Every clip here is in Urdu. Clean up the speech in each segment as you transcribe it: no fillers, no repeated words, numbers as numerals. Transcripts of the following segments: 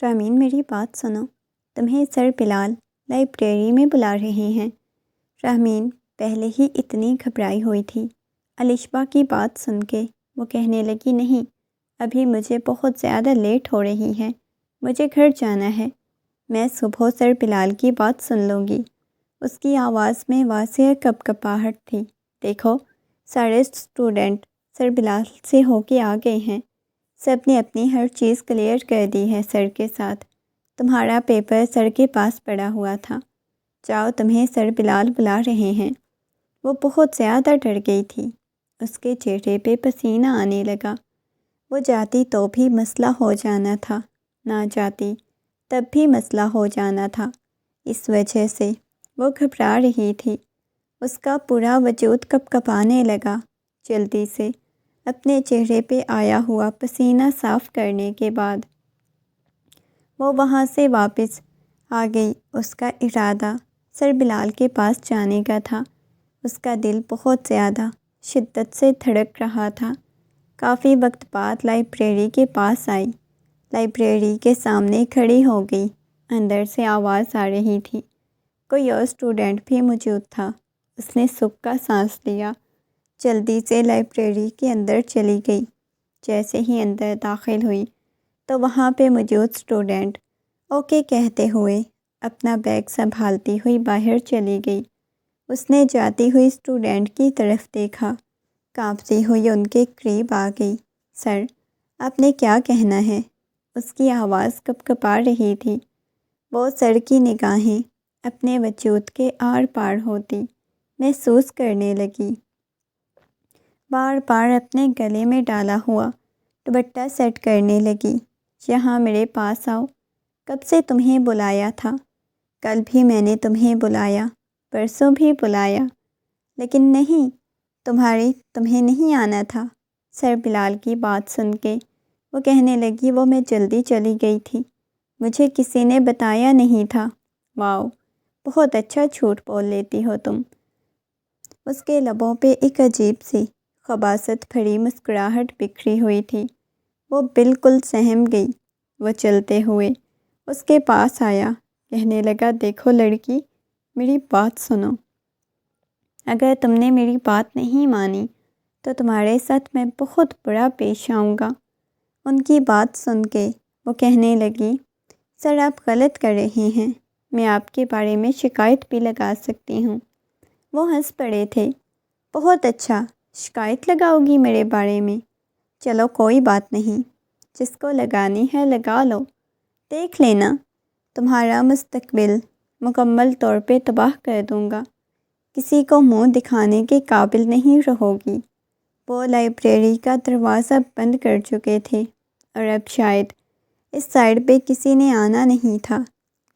رامین میری بات سنو، تمہیں سر بلال لائبریری میں بلا رہے ہیں۔ رامین پہلے ہی اتنی گھبرائی ہوئی تھی۔ الشبا کی بات سن کے وہ کہنے لگی، نہیں، ابھی مجھے بہت زیادہ لیٹ ہو رہی ہے، مجھے گھر جانا ہے، میں صبح سر بلال کی بات سن لوں گی۔ اس کی آواز میں واضح کپکپاہٹ تھی۔ دیکھو، سارے اسٹوڈنٹ سر بلال سے ہو کے آ گئے ہیں، سب نے اپنی ہر چیز کلیئر کر دی ہے سر کے ساتھ۔ تمہارا پیپر سر کے پاس پڑا ہوا تھا، جاؤ، تمہیں سر بلال بلا رہے ہیں۔ وہ بہت زیادہ ڈر گئی تھی، اس کے چہرے پہ پسینہ آنے لگا۔ وہ جاتی تو بھی مسئلہ ہو جانا تھا، نہ جاتی تب بھی مسئلہ ہو جانا تھا۔ اس وجہ سے وہ گھبرا رہی تھی، اس کا پورا وجود کپکپانے لگا۔ جلدی سے اپنے چہرے پہ آیا ہوا پسینہ صاف کرنے کے بعد وہ وہاں سے واپس آ گئی۔ اس کا ارادہ سر بلال کے پاس جانے کا تھا۔ اس کا دل بہت زیادہ شدت سے دھڑک رہا تھا۔ کافی وقت بعد لائبریری کے پاس آئی، لائبریری کے سامنے کھڑی ہو گئی۔ اندر سے آواز آ رہی تھی، کوئی اور اسٹوڈنٹ بھی موجود تھا۔ اس نے سکھ کا سانس لیا، جلدی سے لائبریری کے اندر چلی گئی۔ جیسے ہی اندر داخل ہوئی تو وہاں پہ موجود اسٹوڈنٹ اوکے کہتے ہوئے اپنا بیگ سنبھالتی ہوئی باہر چلی گئی۔ اس نے جاتی ہوئی اسٹوڈنٹ کی طرف دیکھا، کانپتی ہوئی ان کے قریب آ گئی۔ سر، آپ نے کیا کہنا ہے؟ اس کی آواز کپکپا رہی تھی۔ وہ سر کی نگاہیں اپنے وجود کے آر پار ہوتی محسوس کرنے لگی۔ بار بار اپنے گلے میں ڈالا ہوا دوپٹہ سیٹ کرنے لگی۔ یہاں میرے پاس آؤ، کب سے تمہیں بلایا تھا، کل بھی میں نے تمہیں بلایا، پرسوں بھی بلایا، لیکن نہیں، تمہیں نہیں آنا تھا۔ سر بلال کی بات سن کے وہ کہنے لگی، وہ میں جلدی چلی گئی تھی، مجھے کسی نے بتایا نہیں تھا۔ واؤ، بہت اچھا جھوٹ بول لیتی ہو تم۔ اس کے لبوں پہ ایک عجیب سی خباثت بھری مسکراہٹ بکھری ہوئی تھی۔ وہ بالکل سہم گئی۔ وہ چلتے ہوئے اس کے پاس آیا، کہنے لگا، دیکھو لڑکی، میری بات سنو، اگر تم نے میری بات نہیں مانی تو تمہارے ساتھ میں بہت برا پیش آؤں گا۔ ان کی بات سن کے وہ کہنے لگی، سر آپ غلط کر رہے ہیں، میں آپ کے بارے میں شکایت بھی لگا سکتی ہوں۔ وہ ہنس پڑے تھے۔ بہت اچھا، شکایت لگاؤ گی میرے بارے میں؟ چلو کوئی بات نہیں، جس کو لگانی ہے لگا لو، دیکھ لینا، تمہارا مستقبل مکمل طور پہ تباہ کر دوں گا، کسی کو منہ دکھانے کے قابل نہیں رہو گی۔ وہ لائبریری کا دروازہ بند کر چکے تھے اور اب شاید اس سائڈ پہ کسی نے آنا نہیں تھا،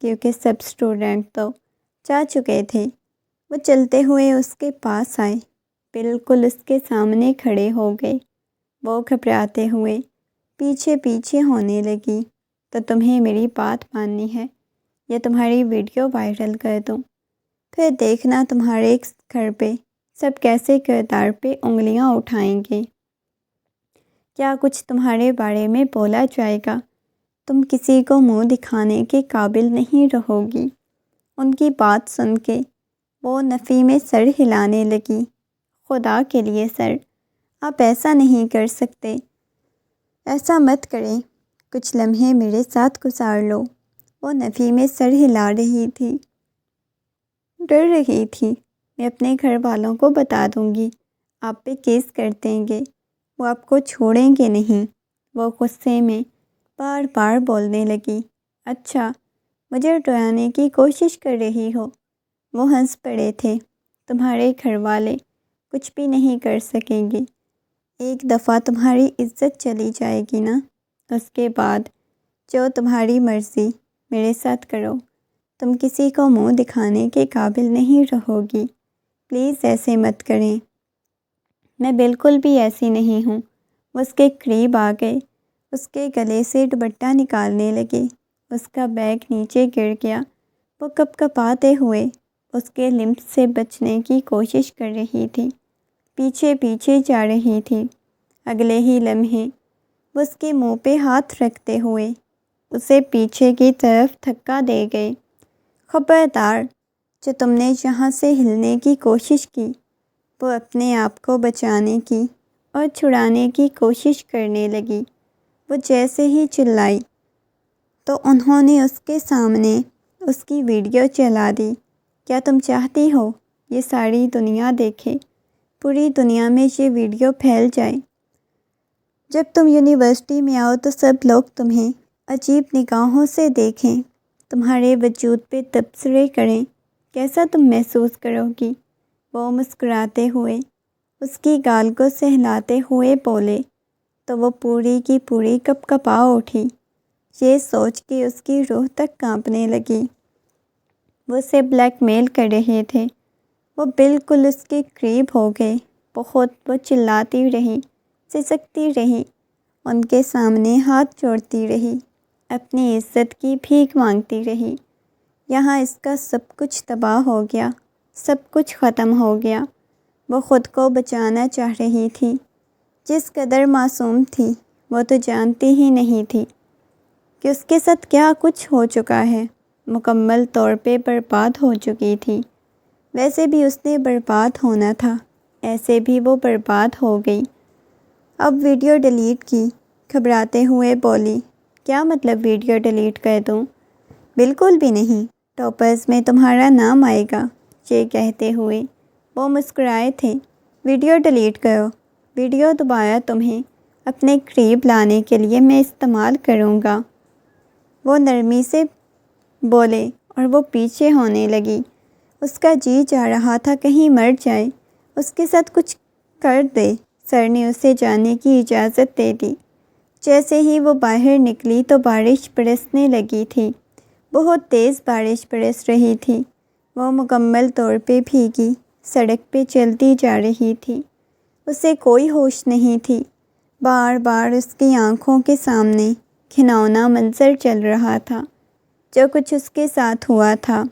کیونکہ سب اسٹوڈنٹ تو جا چکے تھے۔ وہ چلتے ہوئے اس کے پاس آئے، بالکل اس کے سامنے کھڑے ہو گئے۔ وہ گھبراتے ہوئے پیچھے پیچھے ہونے لگی، تو تمہیں میری بات ماننی ہے یا تمہاری ویڈیو وائرل کر دوں، پھر دیکھنا تمہارے گھر پہ سب کیسے کردار پہ انگلیاں اٹھائیں گے، کیا کچھ تمہارے بارے میں بولا جائے گا، تم کسی کو منہ دکھانے کے قابل نہیں رہو گی۔ ان کی بات سن کے وہ نفی میں سر ہلانے لگی۔ خدا کے لیے سر، آپ ایسا نہیں کر سکتے، ایسا مت کریں، کچھ لمحے میرے ساتھ گزار لو۔ وہ نفی میں سر ہلا رہی تھی، ڈر رہی تھی، میں اپنے گھر والوں کو بتا دوں گی، آپ پہ کیس کر دیں گے، وہ آپ کو چھوڑیں گے نہیں۔ وہ غصے میں بار بار بولنے لگی، اچھا، مجھے ڈرانے کی کوشش کر رہی ہو۔ وہ ہنس پڑے تھے، تمہارے گھر والے کچھ بھی نہیں کر سکیں گے، ایک دفعہ تمہاری عزت چلی جائے گی نا، اس کے بعد جو تمہاری مرضی میرے ساتھ کرو، تم کسی کو منہ دکھانے کے قابل نہیں رہو گی، پلیز ایسے مت کریں۔ میں بالکل بھی ایسی نہیں ہوں۔ وہ اس کے قریب آ گئے، اس کے گلے سے دوپٹہ نکالنے لگے، اس کا بیگ نیچے گر گیا۔ وہ کپکپاتے ہوئے اس کے لمس سے بچنے کی کوشش کر رہی تھی، پیچھے پیچھے جا رہی تھی۔ اگلے ہی لمحے وہ اس کے منہ پہ ہاتھ رکھتے ہوئے اسے پیچھے کی طرف دھکا دے گئے۔ خبردار، جو تم نے یہاں سے ہلنے کی کوشش کی وہ اپنے آپ کو بچانے کی اور چھڑانے کی کوشش کرنے لگی۔ وہ جیسے ہی چلائی تو انہوں نے اس کے سامنے اس کی ویڈیو چلا دی۔ کیا تم چاہتی ہو یہ ساری دنیا دیکھے، پوری دنیا میں یہ ویڈیو پھیل جائے؟ جب تم یونیورسٹی میں آؤ تو سب لوگ تمہیں عجیب نگاہوں سے دیکھیں، تمہارے وجود پہ تبصرے کریں، کیسا تم محسوس کرو گی؟ وہ مسکراتے ہوئے اس کی گال کو سہلاتے ہوئے بولے تو وہ پوری کی پوری کپ کپا اٹھی۔ یہ سوچ کے اس کی روح تک کانپنے لگی۔ وہ اسے بلیک میل کر رہے تھے۔ وہ بالکل اس کے قریب ہو گئے۔ بہت وہ چلاتی رہی، سسکتی رہی، ان کے سامنے ہاتھ جوڑتی رہی، اپنی عزت کی بھیک مانگتی رہی۔ یہاں اس کا سب کچھ تباہ ہو گیا، سب کچھ ختم ہو گیا۔ وہ خود کو بچانا چاہ رہی تھی۔ جس قدر معصوم تھی وہ تو جانتی ہی نہیں تھی کہ اس کے ساتھ کیا کچھ ہو چکا ہے۔ مکمل طور پہ برباد ہو چکی تھی۔ ویسے بھی اس نے برباد ہونا تھا، ایسے بھی وہ برباد ہو گئی۔ اب ویڈیو ڈیلیٹ کی، گھبراتے ہوئے بولی۔ کیا مطلب ویڈیو ڈیلیٹ کر دوں؟ بالکل بھی نہیں، ٹاپرز میں تمہارا نام آئے گا۔ یہ کہتے ہوئے وہ مسکرائے تھے۔ ویڈیو ڈیلیٹ کرو، ویڈیو دوبارہ تمہیں اپنے قریب لانے کے لیے میں استعمال کروں گا، وہ نرمی سے بولے اور وہ پیچھے ہونے لگی۔ اس کا جی چاہ رہا تھا کہیں مر جائے، اس کے ساتھ کچھ کر دے۔ سر نے اسے جانے کی اجازت دے دی۔ جیسے ہی وہ باہر نکلی تو بارش برسنے لگی تھی، بہت تیز بارش برس رہی تھی۔ وہ مکمل طور پہ بھیگی سڑک پہ چلتی جا رہی تھی۔ اسے کوئی ہوش نہیں تھی۔ بار بار اس کی آنکھوں کے سامنے گھناؤنا منظر چل رہا تھا۔ جو کچھ اس کے ساتھ ہوا تھا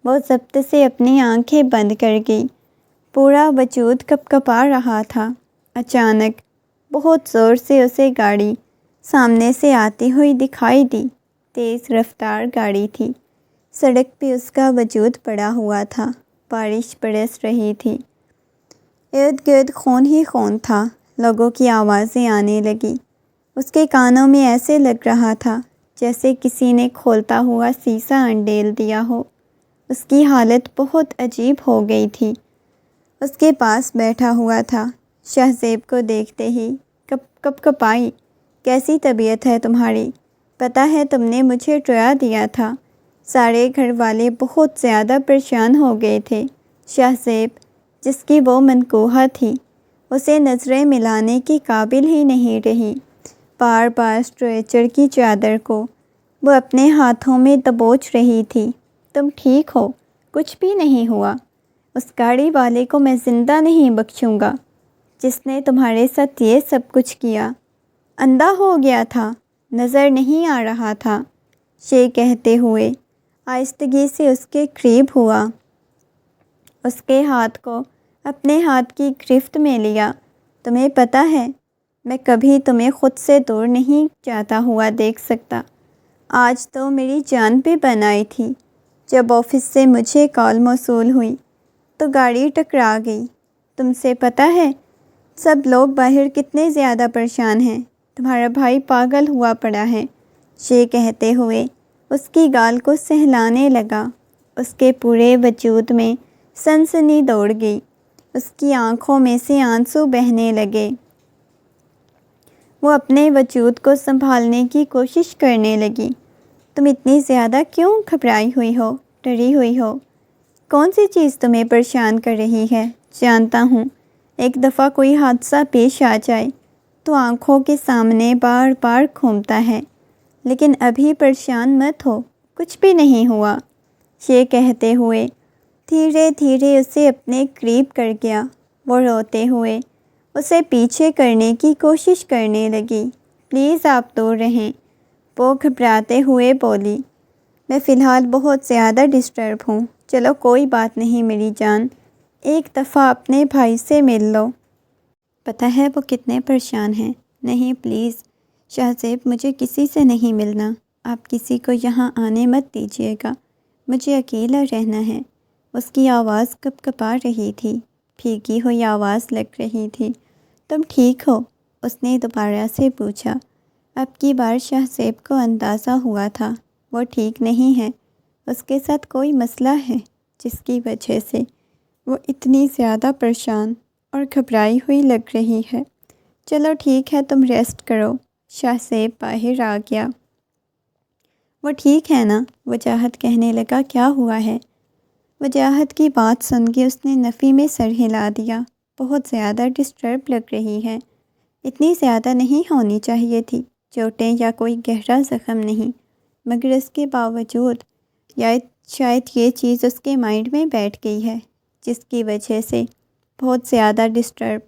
وہ ضبط سے اپنی آنکھیں بند کر گئی۔ پورا وجود کپ کپا رہا تھا۔ اچانک بہت زور سے اسے گاڑی سامنے سے آتی ہوئی دکھائی دی۔ تیز رفتار گاڑی تھی۔ سڑک پہ اس کا وجود پڑا ہوا تھا۔ بارش برس رہی تھی۔ ارد گرد خون ہی خون تھا۔ لوگوں کی آوازیں آنے لگی۔ اس کے کانوں میں ایسے لگ رہا تھا جیسے کسی نے کھولتا ہوا سیسا انڈیل دیا ہو۔ اس کی حالت بہت عجیب ہو گئی تھی۔ اس کے پاس بیٹھا ہوا تھا۔ شہزیب کو دیکھتے ہی کپ کپائی۔ کیسی طبیعت ہے تمہاری؟ پتہ ہے تم نے مجھے ڈرا دیا تھا۔ سارے گھر والے بہت زیادہ پریشان ہو گئے تھے۔ شہزیب، جس کی وہ منکوہہ تھی، اسے نظریں ملانے کے قابل ہی نہیں رہی۔ بار بار اسٹریچر کی چادر کو وہ اپنے ہاتھوں میں دبوچ رہی تھی۔ تم ٹھیک ہو؟ کچھ بھی نہیں ہوا؟ اس گاڑی والے کو میں زندہ نہیں بخشوں گا جس نے تمہارے ساتھ یہ سب کچھ کیا۔ اندھا ہو گیا تھا، نظر نہیں آ رہا تھا۔ یہ کہتے ہوئے آہستگی سے اس کے قریب ہوا، اس کے ہاتھ کو اپنے ہاتھ کی گرفت میں لیا۔ تمہیں پتہ ہے میں کبھی تمہیں خود سے دور نہیں جاتا ہوا دیکھ سکتا۔ آج تو میری جان پہ بن آئی تھی۔ جب آفس سے مجھے کال موصول ہوئی تو گاڑی ٹکرا گئی۔ تم سے پتہ ہے سب لوگ باہر کتنے زیادہ پریشان ہیں، تمہارا بھائی پاگل ہوا پڑا ہے۔ یہ کہتے ہوئے اس کی گال کو سہلانے لگا۔ اس کے پورے وجود میں سنسنی دوڑ گئی۔ اس کی آنکھوں میں سے آنسو بہنے لگے۔ وہ اپنے وجود کو سنبھالنے کی کوشش کرنے لگی۔ تم اتنی زیادہ کیوں گھبرائی ہوئی ہو، ڈری ہوئی ہو؟ کون سی چیز تمہیں پریشان کر رہی ہے؟ جانتا ہوں ایک دفعہ کوئی حادثہ پیش آ جائے تو آنکھوں کے سامنے بار بار گھومتا ہے، لیکن ابھی پریشان مت ہو، کچھ بھی نہیں ہوا۔ یہ کہتے ہوئے دھیرے دھیرے اسے اپنے قریب کر گیا۔ وہ روتے ہوئے اسے پیچھے کرنے کی کوشش کرنے لگی۔ پلیز آپ دور رہیں، وہ گھبراتے ہوئے بولی۔ میں فی الحال بہت زیادہ ڈسٹرب ہوں۔ چلو کوئی بات نہیں میری جان، ایک دفعہ اپنے بھائی سے مل لو۔ پتہ ہے وہ کتنے پریشان ہیں۔ نہیں پلیز، شاہ زیب مجھے کسی سے نہیں ملنا، آپ کسی کو یہاں آنے مت دیجیے گا، مجھے اکیلا رہنا ہے۔ اس کی آواز کپ کپا رہی تھی، پھیکی ہوئی آواز لگ رہی تھی۔ تم ٹھیک ہو؟ اس نے دوبارہ سے پوچھا۔ اب کی بار شاہ زیب کو اندازہ ہوا تھا وہ ٹھیک نہیں ہے، اس کے ساتھ کوئی مسئلہ ہے جس کی وجہ سے وہ اتنی زیادہ پریشان اور گھبرائی ہوئی لگ رہی ہے۔ چلو ٹھیک ہے، تم ریسٹ کرو۔ شاہ زیب باہر آ گیا۔ وہ ٹھیک ہے نا؟ وجاہت کہنے لگا۔ کیا ہوا ہے؟ وجاہت کی بات سن کے اس نے نفی میں سر ہلا دیا۔ بہت زیادہ ڈسٹرب لگ رہی ہے، اتنی زیادہ نہیں ہونی چاہیے تھی، چوٹیں یا کوئی گہرا زخم نہیں، مگر اس کے باوجود شاید یہ چیز اس کے مائنڈ میں بیٹھ گئی ہے جس کی وجہ سے بہت زیادہ ڈسٹرب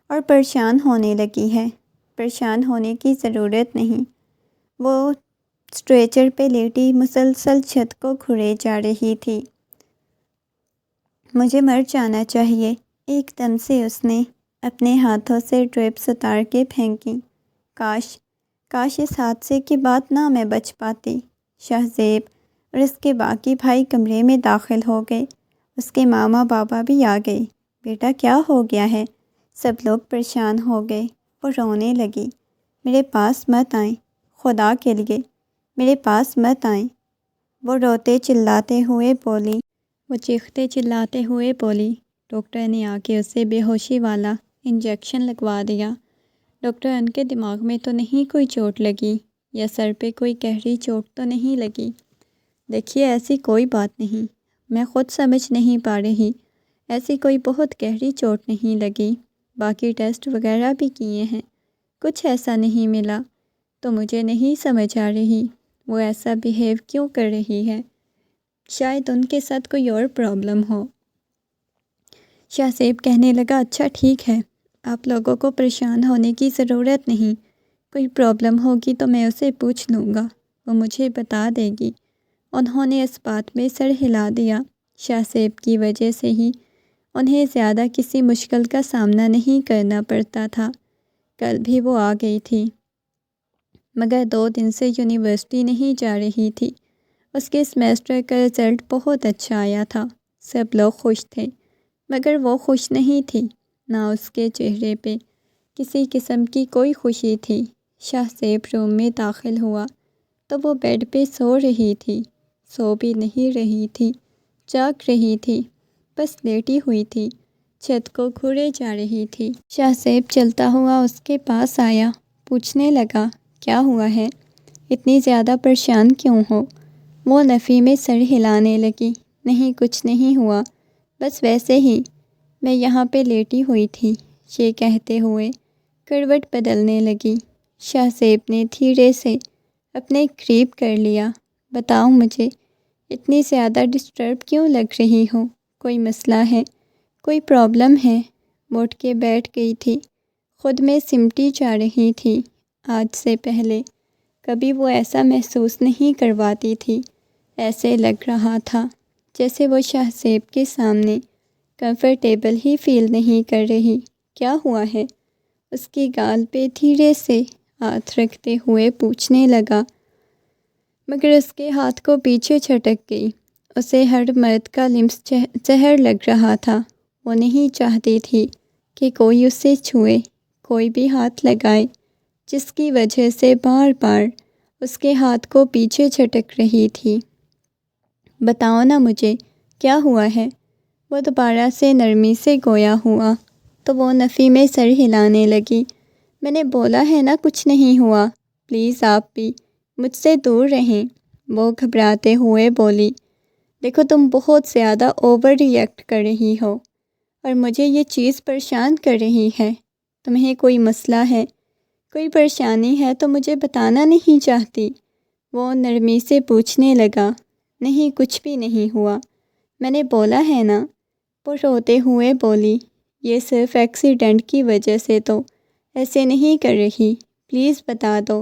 اور پریشان ہونے لگی ہے۔ پریشان ہونے کی ضرورت نہیں، وہ اسٹریچر پہ لیٹی مسلسل چھت کو گھورے جا رہی تھی۔ مجھے مر جانا چاہیے، ایک دم سے اس نے اپنے ہاتھوں سے ڈرپس اتار کے پھینکی۔ کاش اس حادثے کے بعد نہ میں بچ پاتی۔ شاہ زیب اور اس کے باقی بھائی کمرے میں داخل ہو گئے، اس کے ماما بابا بھی آ گئے۔ بیٹا کیا ہو گیا ہے؟ سب لوگ پریشان ہو گئے۔ وہ رونے لگی۔ میرے پاس مت آئیں، خدا کے لیے میرے پاس مت آئیں، وہ روتے چلاتے ہوئے بولی۔ وہ چیختے چلاتے ہوئے بولی۔ ڈاکٹر نے آ کے اسے بے ہوشی والا انجیکشن لگوا دیا۔ ڈاکٹر ان کے دماغ میں تو نہیں کوئی چوٹ لگی، یا سر پہ کوئی گہری چوٹ تو نہیں لگی؟ دیکھیے ایسی کوئی بات نہیں، میں خود سمجھ نہیں پا رہی، ایسی کوئی بہت گہری چوٹ نہیں لگی، باقی ٹیسٹ وغیرہ بھی کیے ہیں، کچھ ایسا نہیں ملا، تو مجھے نہیں سمجھ آ رہی وہ ایسا بیہیو کیوں کر رہی ہے، شاید ان کے ساتھ کوئی اور پرابلم ہو۔ شاہ زیب کہنے لگا۔ اچھا ٹھیک ہے، آپ لوگوں کو پریشان ہونے کی ضرورت نہیں، کوئی پرابلم ہوگی تو میں اسے پوچھ لوں گا، وہ مجھے بتا دے گی۔ انہوں نے اس بات میں سر ہلا دیا۔ شاہ زیب کی وجہ سے ہی انہیں زیادہ کسی مشکل کا سامنا نہیں کرنا پڑتا تھا۔ کل بھی وہ آ گئی تھی، مگر 2 دن سے یونیورسٹی نہیں جا رہی تھی۔ اس کے سیمیسٹر کا رزلٹ بہت اچھا آیا تھا، سب لوگ خوش تھے، مگر وہ خوش نہیں تھی، نہ اس کے چہرے پہ کسی قسم کی کوئی خوشی تھی۔ شاہ زیب روم میں داخل ہوا تو وہ بیڈ پہ سو رہی تھی، سو بھی نہیں رہی تھی، جاگ رہی تھی، بس لیٹی ہوئی تھی، چھت کو گھورے جا رہی تھی۔ شاہ زیب چلتا ہوا اس کے پاس آیا، پوچھنے لگا کیا ہوا ہے، اتنی زیادہ پریشان کیوں ہو؟ وہ نفی میں سر ہلانے لگی۔ نہیں کچھ نہیں ہوا، بس ویسے ہی میں یہاں پہ لیٹی ہوئی تھی، یہ کہتے ہوئے کروٹ بدلنے لگی۔ شاہ زیب نے دھیرے سے اپنے قریب کر لیا۔ بتاؤ مجھے اتنی زیادہ ڈسٹرب کیوں لگ رہی ہو، کوئی مسئلہ ہے، کوئی پرابلم ہے؟ وہ اٹھ کے بیٹھ گئی تھی، خود میں سمٹی جا رہی تھی۔ آج سے پہلے کبھی وہ ایسا محسوس نہیں کرواتی تھی، ایسے لگ رہا تھا جیسے وہ شاہ زیب کے سامنے کمفرٹیبل ہی فیل نہیں کر رہی۔ کیا ہوا ہے؟ اس کی گال پہ دھیرے سے ہاتھ رکھتے ہوئے پوچھنے لگا، مگر اس کے ہاتھ کو پیچھے چھٹک گئی۔ اسے ہر مرد کا لمس زہر لگ رہا تھا، وہ نہیں چاہتی تھی کہ کوئی اسے چھوئے، کوئی بھی ہاتھ لگائے، جس کی وجہ سے بار بار اس کے ہاتھ کو پیچھے چھٹک رہی تھی۔ بتاؤ نا مجھے کیا ہوا ہے؟ وہ دوبارہ سے نرمی سے گویا ہوا تو وہ نفی میں سر ہلانے لگی۔ میں نے بولا ہے نا کچھ نہیں ہوا، پلیز آپ بھی مجھ سے دور رہیں، وہ گھبراتے ہوئے بولی۔ دیکھو تم بہت زیادہ اوور ری ایکٹ کر رہی ہو اور مجھے یہ چیز پریشان کر رہی ہے۔ تمہیں کوئی مسئلہ ہے، کوئی پریشانی ہے تو مجھے بتانا نہیں چاہتی؟ وہ نرمی سے پوچھنے لگا۔ نہیں کچھ بھی نہیں ہوا، میں نے بولا ہے نا، وہ روتے ہوئے بولی۔ یہ صرف ایکسیڈنٹ کی وجہ سے تو ایسے نہیں کر رہی، پلیز بتا دو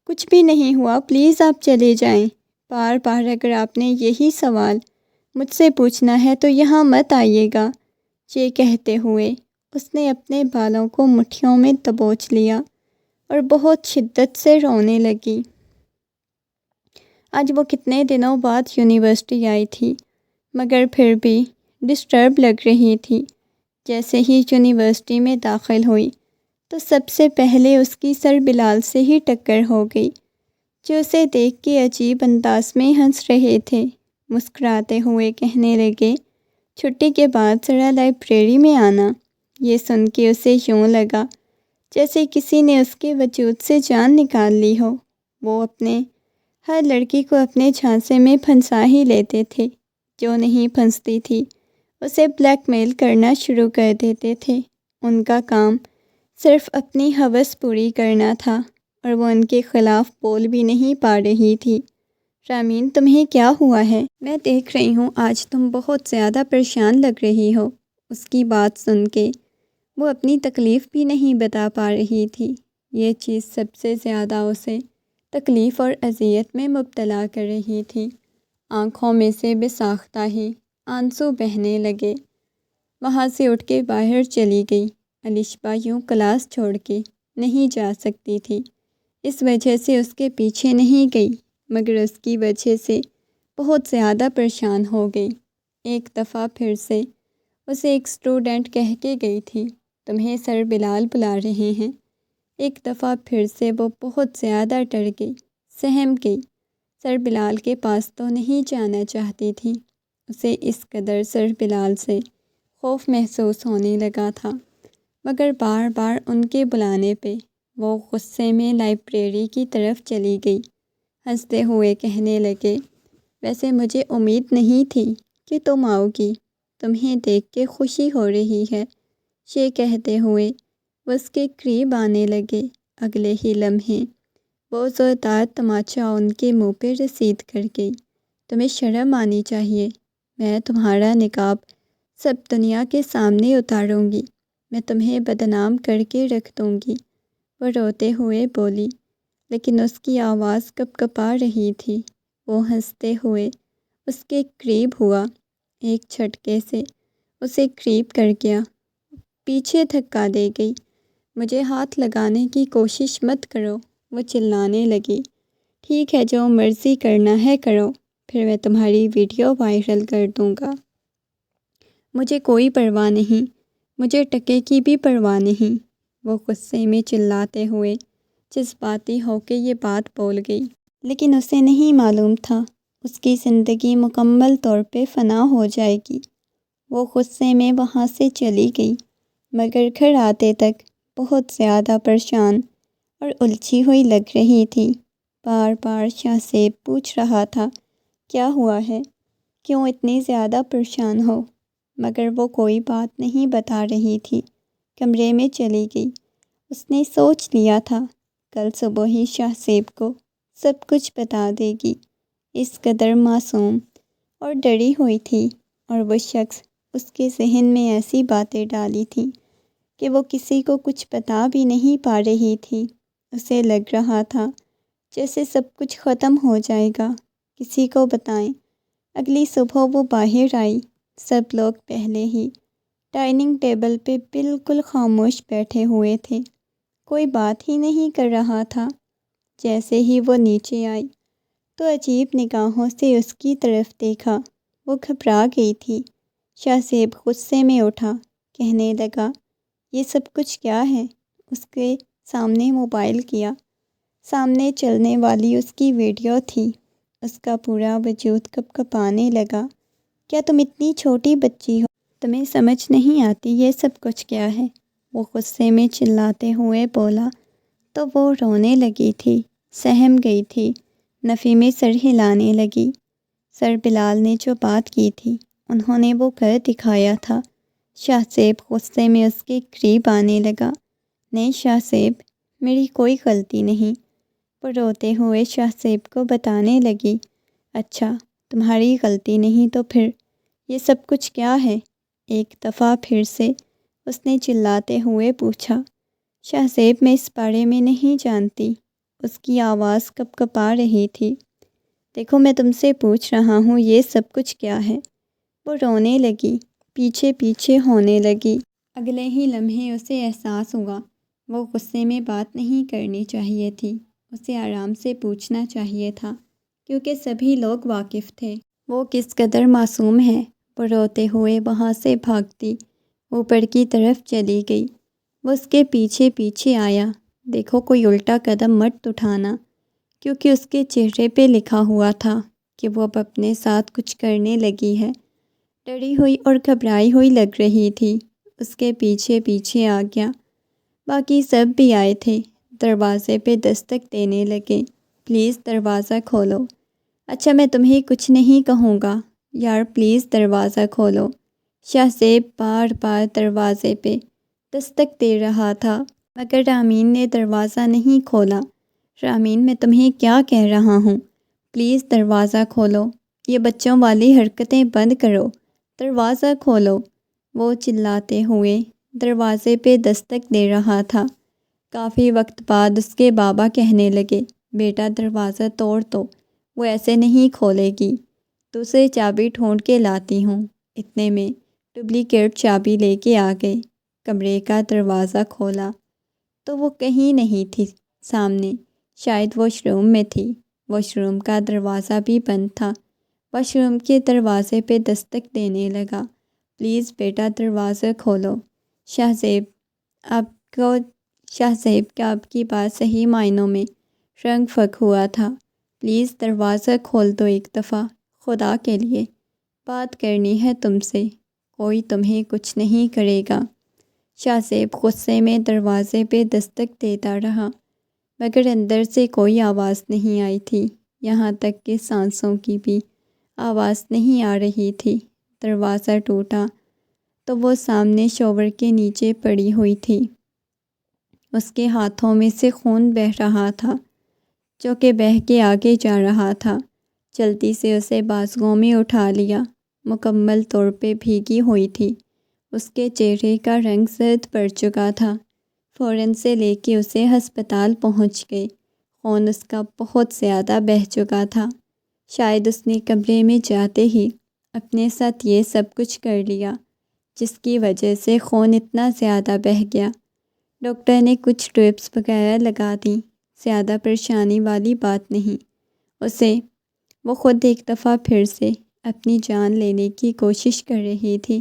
کچھ بھی نہیں ہوا، پلیز آپ چلے جائیں، بار بار اگر آپ نے یہی سوال مجھ سے پوچھنا ہے تو یہاں مت آئیے گا۔ یہ کہتے ہوئے اس نے اپنے بالوں کو مٹھیوں میں دبوچ لیا اور بہت شدت سے رونے لگی۔ آج وہ کتنے دنوں بعد یونیورسٹی آئی تھی، مگر پھر بھی ڈسٹرب لگ رہی تھی۔ جیسے ہی یونیورسٹی میں داخل ہوئی تو سب سے پہلے اس کی سر بلال سے ہی ٹکر ہو گئی، جو اسے دیکھ کے عجیب انداز میں ہنس رہے تھے۔ مسکراتے ہوئے کہنے لگے، چھٹی کے بعد ذرا لائبریری میں آنا۔ یہ سن کے اسے یوں لگا جیسے کسی نے اس کے وجود سے جان نکال لی ہو۔ وہ اپنے ہر لڑکی کو اپنے جھانسے میں پھنسا ہی لیتے تھے، جو نہیں پھنستی تھی اسے بلیک میل کرنا شروع کر دیتے تھے۔ ان کا کام صرف اپنی ہوس پوری کرنا تھا اور وہ ان کے خلاف بول بھی نہیں پا رہی تھی۔ رامین، تمہیں کیا ہوا ہے؟ میں دیکھ رہی ہوں آج تم بہت زیادہ پریشان لگ رہی ہو۔ اس کی بات سن کے وہ اپنی تکلیف بھی نہیں بتا پا رہی تھی۔ یہ چیز سب سے زیادہ اسے تکلیف اور اذیت میں مبتلا کر رہی تھی۔ آنکھوں میں سے بساختہ ہی آنسو بہنے لگے۔ وہاں سے اٹھ کے باہر چلی گئی۔ الشبا یوں کلاس چھوڑ کے نہیں جا سکتی تھی، اس وجہ سے اس کے پیچھے نہیں گئی، مگر اس کی وجہ سے بہت زیادہ پریشان ہو گئی۔ ایک دفعہ پھر سے اسے ایک اسٹوڈنٹ کہہ کے گئی تھی، تمہیں سر بلال بلا رہے ہیں۔ ایک دفعہ پھر سے وہ بہت زیادہ ڈر گئی، سہم گئی۔ سر بلال کے پاس تو نہیں جانا چاہتی تھی۔ اسے اس قدر سر بلال سے خوف محسوس ہونے لگا تھا، مگر بار بار ان کے بلانے پہ وہ غصے میں لائبریری کی طرف چلی گئی۔ ہنستے ہوئے کہنے لگے، ویسے مجھے امید نہیں تھی کہ تم آؤ گی، تمہیں دیکھ کے خوشی ہو رہی ہے۔ یہ کہتے ہوئے وہ اس کے قریب آنے لگے۔ اگلے ہی لمحے وہ زوردار تماچا ان کے منہ پہ رسید کر گئی۔ تمہیں شرم آنی چاہیے، میں تمہارا نقاب سب دنیا کے سامنے اتاروں گی، میں تمہیں بدنام کر کے رکھ دوں گی، وہ روتے ہوئے بولی، لیکن اس کی آواز کپ کپا رہی تھی۔ وہ ہنستے ہوئے اس کے قریب ہوا، ایک جھٹکے سے اسے قریب کر گیا، پیچھے دھکا دے گئی۔ مجھے ہاتھ لگانے کی کوشش مت کرو، وہ چلانے لگی۔ ٹھیک ہے، جو مرضی کرنا ہے کرو، پھر میں تمہاری ویڈیو وائرل کر دوں گا۔ مجھے کوئی پرواہ نہیں، مجھے ٹکے کی بھی پرواہ نہیں، وہ غصے میں چلاتے ہوئے جذباتی ہو کے یہ بات بول گئی۔ لیکن اسے نہیں معلوم تھا اس کی زندگی مکمل طور پہ فنا ہو جائے گی۔ وہ غصے میں وہاں سے چلی گئی، مگر گھر آتے تک بہت زیادہ پریشان اور الجھی ہوئی لگ رہی تھی۔ بار بار شاہ زیب پوچھ رہا تھا، کیا ہوا ہے؟ کیوں اتنی زیادہ پریشان ہو؟ مگر وہ کوئی بات نہیں بتا رہی تھی۔ کمرے میں چلی گئی۔ اس نے سوچ لیا تھا کل صبح ہی شاہ زیب کو سب کچھ بتا دے گی۔ اس قدر معصوم اور ڈری ہوئی تھی، اور وہ شخص اس کے ذہن میں ایسی باتیں ڈالی تھیں کہ وہ کسی کو کچھ بتا بھی نہیں پا رہی تھی۔ اسے لگ رہا تھا جیسے سب کچھ ختم ہو جائے گا، کسی کو بتائیں۔ اگلی صبح وہ باہر آئی، سب لوگ پہلے ہی ڈائننگ ٹیبل پہ بالکل خاموش بیٹھے ہوئے تھے، کوئی بات ہی نہیں کر رہا تھا۔ جیسے ہی وہ نیچے آئی تو عجیب نگاہوں سے اس کی طرف دیکھا، وہ گھبرا گئی تھی۔ شاہ زیب غصے میں اٹھا، کہنے لگا، یہ سب کچھ کیا ہے؟ اس کے سامنے موبائل کیا، سامنے چلنے والی اس کی ویڈیو تھی۔ اس کا پورا وجود کپ کپانے لگا۔ کیا تم اتنی چھوٹی بچی ہو؟ تمہیں سمجھ نہیں آتی یہ سب کچھ کیا ہے؟ وہ غصے میں چلاتے ہوئے بولا تو وہ رونے لگی تھی، سہم گئی تھی، نفی میں سر ہلانے لگی۔ سر بلال نے جو بات کی تھی انہوں نے وہ کر دکھایا تھا۔ شاہ زیب غصے میں اس کے قریب آنے لگا۔ نہیں شاہ زیب، میری کوئی غلطی نہیں، وہ روتے ہوئے شاہ زیب کو بتانے لگی۔ اچھا، تمہاری غلطی نہیں تو پھر یہ سب کچھ کیا ہے؟ ایک دفعہ پھر سے اس نے چلاتے ہوئے پوچھا۔ شاہ زیب، میں اس بارے میں نہیں جانتی، اس کی آواز کپ کپا رہی تھی۔ دیکھو میں تم سے پوچھ رہا ہوں یہ سب کچھ کیا ہے؟ وہ رونے لگی، پیچھے پیچھے ہونے لگی۔ اگلے ہی لمحے اسے احساس ہوا وہ غصے میں بات نہیں کرنی چاہیے تھی، اسے آرام سے پوچھنا چاہیے تھا، کیونکہ سبھی لوگ واقف تھے وہ کس قدر معصوم ہے۔ وہ روتے ہوئے وہاں سے بھاگتی اوپر کی طرف چلی گئی۔ وہ اس کے پیچھے پیچھے آیا۔ دیکھو کوئی الٹا قدم مت اٹھانا، کیونکہ اس کے چہرے پہ لکھا ہوا تھا کہ وہ اب اپنے ساتھ کچھ کرنے لگی ہے۔ ڈری ہوئی اور گھبرائی ہوئی لگ رہی تھی، اس کے پیچھے پیچھے آ گیا۔ باقی سب بھی آئے تھے، دروازے پہ دستک دینے لگے۔ پلیز دروازہ کھولو۔ اچھا میں تمہیں کچھ نہیں کہوں گا یار، پلیز دروازہ کھولو۔ شاہ زیب بار بار دروازے پہ دستک دے رہا تھا، مگر رامین نے دروازہ نہیں کھولا۔ رامین میں تمہیں کیا کہہ رہا ہوں، پلیز دروازہ کھولو، یہ بچوں والی حرکتیں بند کرو، دروازہ کھولو۔ وہ چلاتے ہوئے دروازے پہ دستک دے رہا تھا۔ کافی وقت بعد اس کے بابا کہنے لگے، بیٹا دروازہ توڑ دو، وہ ایسے نہیں کھولے گی، دوسری چابی ڈھونڈ کے لاتی ہوں۔ اتنے میں ڈپلیکیٹ چابی لے کے آ گئے۔ کمرے کا دروازہ کھولا تو وہ کہیں نہیں تھی سامنے، شاید واش روم میں تھی۔ واش روم کا دروازہ بھی بند تھا۔ واش روم کے دروازے پہ دستک دینے لگا، پلیز بیٹا دروازہ کھولو۔ شاہ زیب کا اب کی بات صحیح معنوں میں رنگ پھک ہوا تھا۔ پلیز دروازہ کھول دو ایک دفعہ، خدا کے لیے بات کرنی ہے تم سے، کوئی تمہیں کچھ نہیں کرے گا۔ شاہ زیب غصے میں دروازے پہ دستک دیتا رہا، مگر اندر سے کوئی آواز نہیں آئی تھی، یہاں تک کہ سانسوں کی بھی آواز نہیں آ رہی تھی۔ دروازہ ٹوٹا تو وہ سامنے شاور کے نیچے پڑی ہوئی تھی۔ اس کے ہاتھوں میں سے خون بہہ رہا تھا، جو کہ بہہ کے آگے جا رہا تھا۔ جلدی سے اسے بازوؤں میں اٹھا لیا، مکمل طور پہ بھیگی ہوئی تھی۔ اس کے چہرے کا رنگ زرد پڑ چکا تھا۔ فوراً سے لے کے اسے ہسپتال پہنچ گئے۔ خون اس کا بہت زیادہ بہہ چکا تھا، شاید اس نے کمرے میں جاتے ہی اپنے ساتھ یہ سب کچھ کر لیا، جس کی وجہ سے خون اتنا زیادہ بہہ گیا۔ ڈاکٹر نے کچھ ڈرپس وغیرہ لگا دیں، زیادہ پریشانی والی بات نہیں۔ وہ خود ایک دفعہ پھر سے اپنی جان لینے کی کوشش کر رہی تھی۔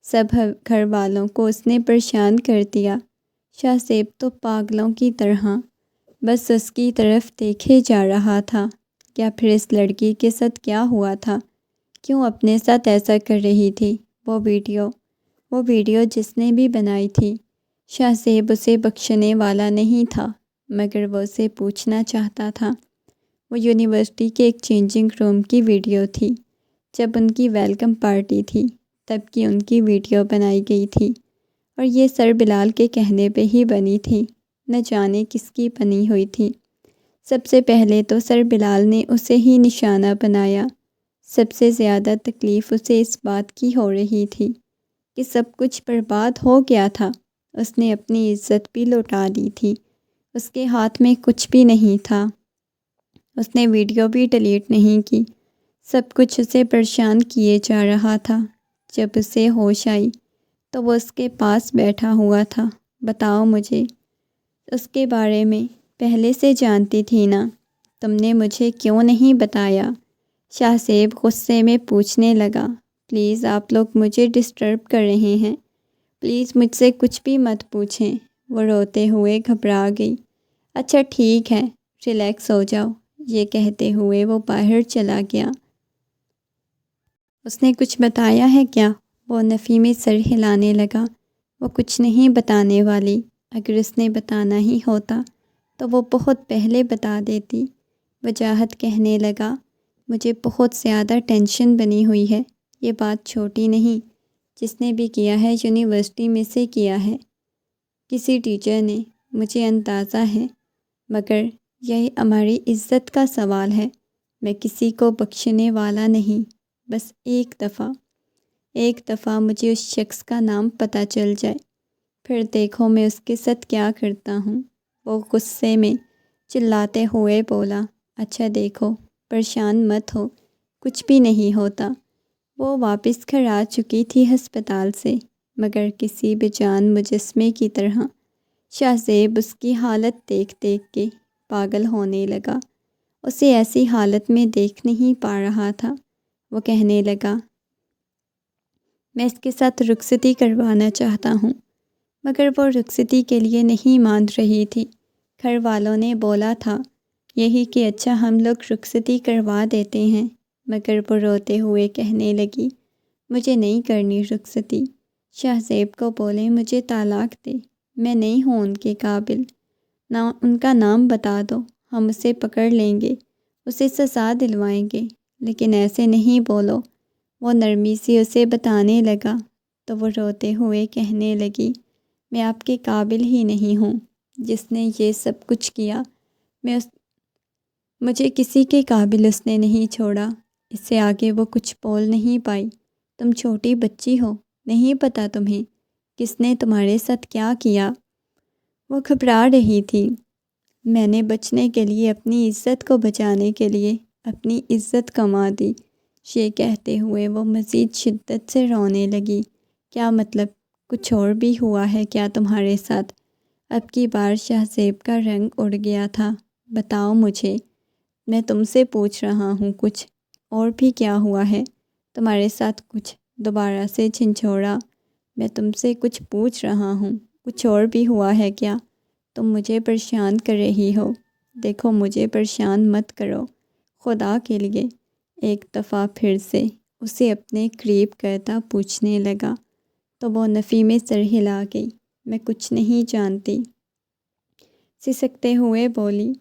سب گھر والوں کو اس نے پریشان کر دیا۔ شاہ زیب تو پاگلوں کی طرح بس اس کی طرف دیکھے جا رہا تھا۔ یا پھر اس لڑکی کے ساتھ کیا ہوا تھا، کیوں اپنے ساتھ ایسا کر رہی تھی؟ وہ ویڈیو جس نے بھی بنائی تھی، شاہ زیب اسے بخشنے والا نہیں تھا، مگر وہ اسے پوچھنا چاہتا تھا۔ وہ یونیورسٹی کے ایک چینجنگ روم کی ویڈیو تھی، جب ان کی ویلکم پارٹی تھی تب کی ان کی ویڈیو بنائی گئی تھی، اور یہ سر بلال کے کہنے پہ ہی بنی تھی، نہ جانے کس کی بنی ہوئی تھی۔ سب سے پہلے تو سر بلال نے اسے ہی نشانہ بنایا۔ سب سے زیادہ تکلیف اسے اس بات کی ہو رہی تھی کہ سب کچھ برباد ہو گیا تھا۔ اس نے اپنی عزت بھی لوٹا دی تھی، اس کے ہاتھ میں کچھ بھی نہیں تھا۔ اس نے ویڈیو بھی ڈیلیٹ نہیں کی، سب کچھ اسے پریشان کیے جا رہا تھا۔ جب اسے ہوش آئی تو وہ اس کے پاس بیٹھا ہوا تھا۔ بتاؤ مجھے، اس کے بارے میں پہلے سے جانتی تھی نا، تم نے مجھے کیوں نہیں بتایا؟ شاہ زیب غصے میں پوچھنے لگا، پلیز آپ لوگ مجھے ڈسٹرب کر رہے ہیں، پلیز مجھ سے کچھ بھی مت پوچھیں۔ وہ روتے ہوئے گھبرا گئی۔ اچھا ٹھیک ہے، ریلیکس ہو جاؤ، یہ کہتے ہوئے وہ باہر چلا گیا۔ اس نے کچھ بتایا ہے کیا؟ وہ نفی میں سر ہلانے لگا۔ وہ کچھ نہیں بتانے والی، اگر اس نے بتانا ہی ہوتا تو وہ بہت پہلے بتا دیتی۔ وجاہت کہنے لگا، مجھے بہت زیادہ ٹینشن بنی ہوئی ہے، یہ بات چھوٹی نہیں، جس نے بھی کیا ہے یونیورسٹی میں سے کیا ہے، کسی ٹیچر نے، مجھے اندازہ ہے، مگر یہ ہماری عزت کا سوال ہے، میں کسی کو بخشنے والا نہیں، بس ایک دفعہ مجھے اس شخص کا نام پتہ چل جائے، پھر دیکھو میں اس کے ساتھ کیا کرتا ہوں۔ وہ غصے میں چلاتے ہوئے بولا، اچھا دیکھو، پریشان مت ہو، کچھ بھی نہیں ہوتا۔ وہ واپس گھر آ چکی تھی ہسپتال سے، مگر کسی بے جان مجسمے کی طرح شاہ زیب اس کی حالت دیکھ دیکھ کے پاگل ہونے لگا۔ اسے ایسی حالت میں دیکھ نہیں پا رہا تھا۔ وہ کہنے لگا، میں اس کے ساتھ رخصتی کروانا چاہتا ہوں، مگر وہ رخصتی کے لیے نہیں مان رہی تھی۔ گھر والوں نے بولا تھا یہی کہ اچھا ہم لوگ رخصتی کروا دیتے ہیں، مگر وہ روتے ہوئے کہنے لگی، مجھے نہیں کرنی رخصتی۔ شاہ زیب کو بولے، مجھے طلاق دے، میں نہیں ہوں ان کے قابل، نہ ان کا نام بتا دو، ہم اسے پکڑ لیں گے، اسے سزا دلوائیں گے، لیکن ایسے نہیں بولو۔ وہ نرمی سے اسے بتانے لگا تو وہ روتے ہوئے کہنے لگی، میں آپ کے قابل ہی نہیں ہوں، جس نے یہ سب کچھ کیا، مجھے کسی کے قابل اس نے نہیں چھوڑا۔ اس سے آگے وہ کچھ بول نہیں پائی۔ تم چھوٹی بچی ہو، نہیں پتہ تمہیں کس نے تمہارے ساتھ کیا کیا۔ وہ گھبرا رہی تھی۔ میں نے بچنے کے لیے، اپنی عزت کو بچانے کے لیے اپنی عزت کما دی۔ یہ کہتے ہوئے وہ مزید شدت سے رونے لگی۔ کیا مطلب، کچھ اور بھی ہوا ہے کیا تمہارے ساتھ؟ اب کی بار شاہ زیب کا رنگ اڑ گیا تھا۔ بتاؤ مجھے، میں تم سے پوچھ رہا ہوں، کچھ اور بھی کیا ہوا ہے تمہارے ساتھ؟ کچھ دوبارہ سے جھنجھوڑا۔ میں تم سے کچھ پوچھ رہا ہوں، کچھ اور بھی ہوا ہے کیا؟ تم مجھے پریشان کر رہی ہو۔ دیکھو مجھے پریشان مت کرو، خدا کے لیے۔ ایک دفعہ پھر سے اسے اپنے قریب کرتا پوچھنے لگا تو وہ نفی میں سر ہلا گئی۔ میں کچھ نہیں جانتی، سسکتے ہوئے بولی،